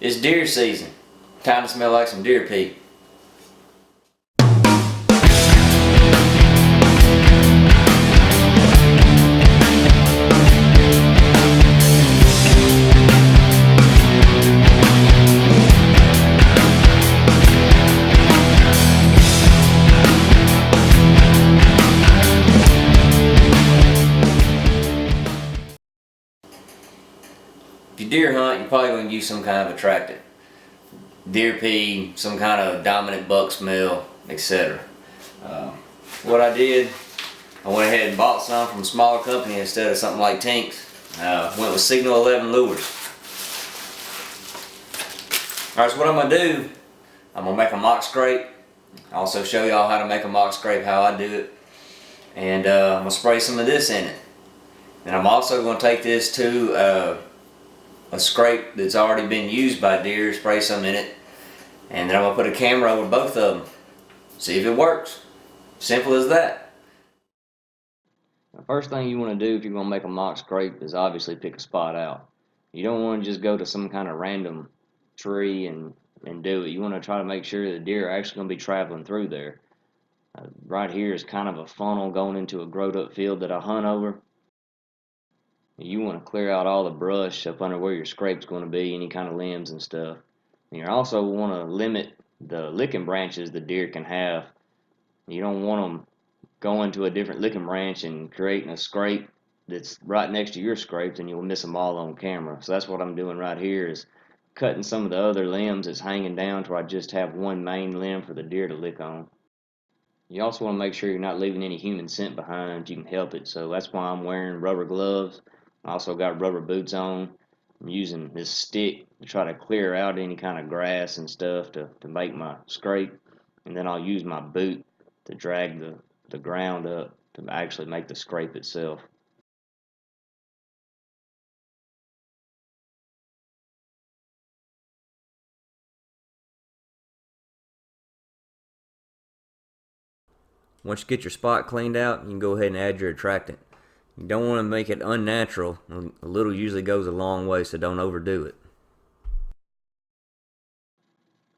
It's deer season. Time to smell like some deer pee. If you deer hunt, you're probably going to use some kind of attractant. Deer pee, some kind of dominant buck smell, etc. What I did, I went ahead and bought some from a smaller company instead of something like Tink's. Went with Signal 11 lures. Alright, so what I'm going to do, I'm going to make a mock scrape. I'll also show y'all how to make a mock scrape, how I do it. And I'm going to spray some of this in it. And I'm also going to take this to a scrape that's already been used by deer, spray some in it, and then I'm going to put a camera over both of them. See if it works. Simple as that. The first thing you want to do if you're going to make a mock scrape is obviously pick a spot out. You don't want to just go to some kind of random tree and do it. You want to try to make sure the deer are actually going to be traveling through there. Right here is kind of a funnel going into a growed up field that I hunt over. You want to clear out all the brush up under where your scrape's going to be, any kind of limbs and stuff. And you also want to limit the licking branches the deer can have. You don't want them going to a different licking branch and creating a scrape that's right next to your scrapes, and you'll miss them all on camera. So that's what I'm doing right here, is cutting some of the other limbs that's hanging down to where I just have one main limb for the deer to lick on. You also want to make sure you're not leaving any human scent behind if you can help it. So that's why I'm wearing rubber gloves. I also got rubber boots on. I'm using this stick to try to clear out any kind of grass and stuff to make my scrape. And then I'll use my boot to drag the ground up to actually make the scrape itself. Once you get your spot cleaned out, you can go ahead and add your attractant. You don't want to make it unnatural. A little usually goes a long way, so don't overdo it.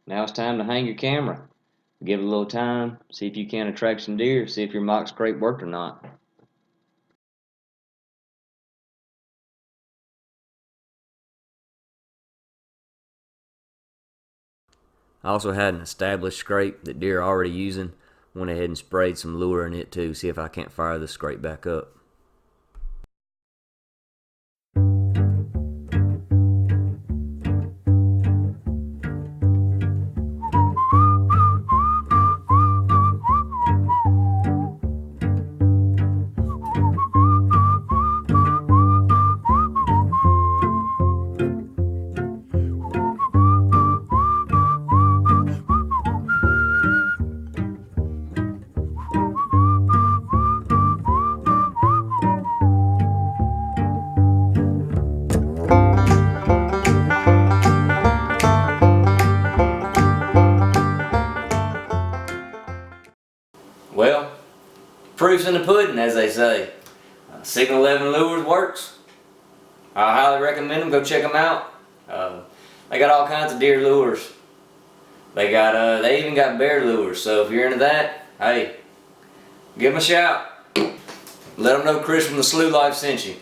Now it's time to hang your camera. Give it a little time, see if you can attract some deer, see if your mock scrape worked or not. I also had an established scrape that deer are already using. Went ahead and sprayed some lure in it too, see if I can't fire the scrape back up. Well, proof's in the pudding, as they say. Signal 11 Lures works. I highly recommend them. Go check them out. They got all kinds of deer lures. They even got bear lures. So if you're into that, hey, give them a shout. Let them know Chris from the Slough Life sent you.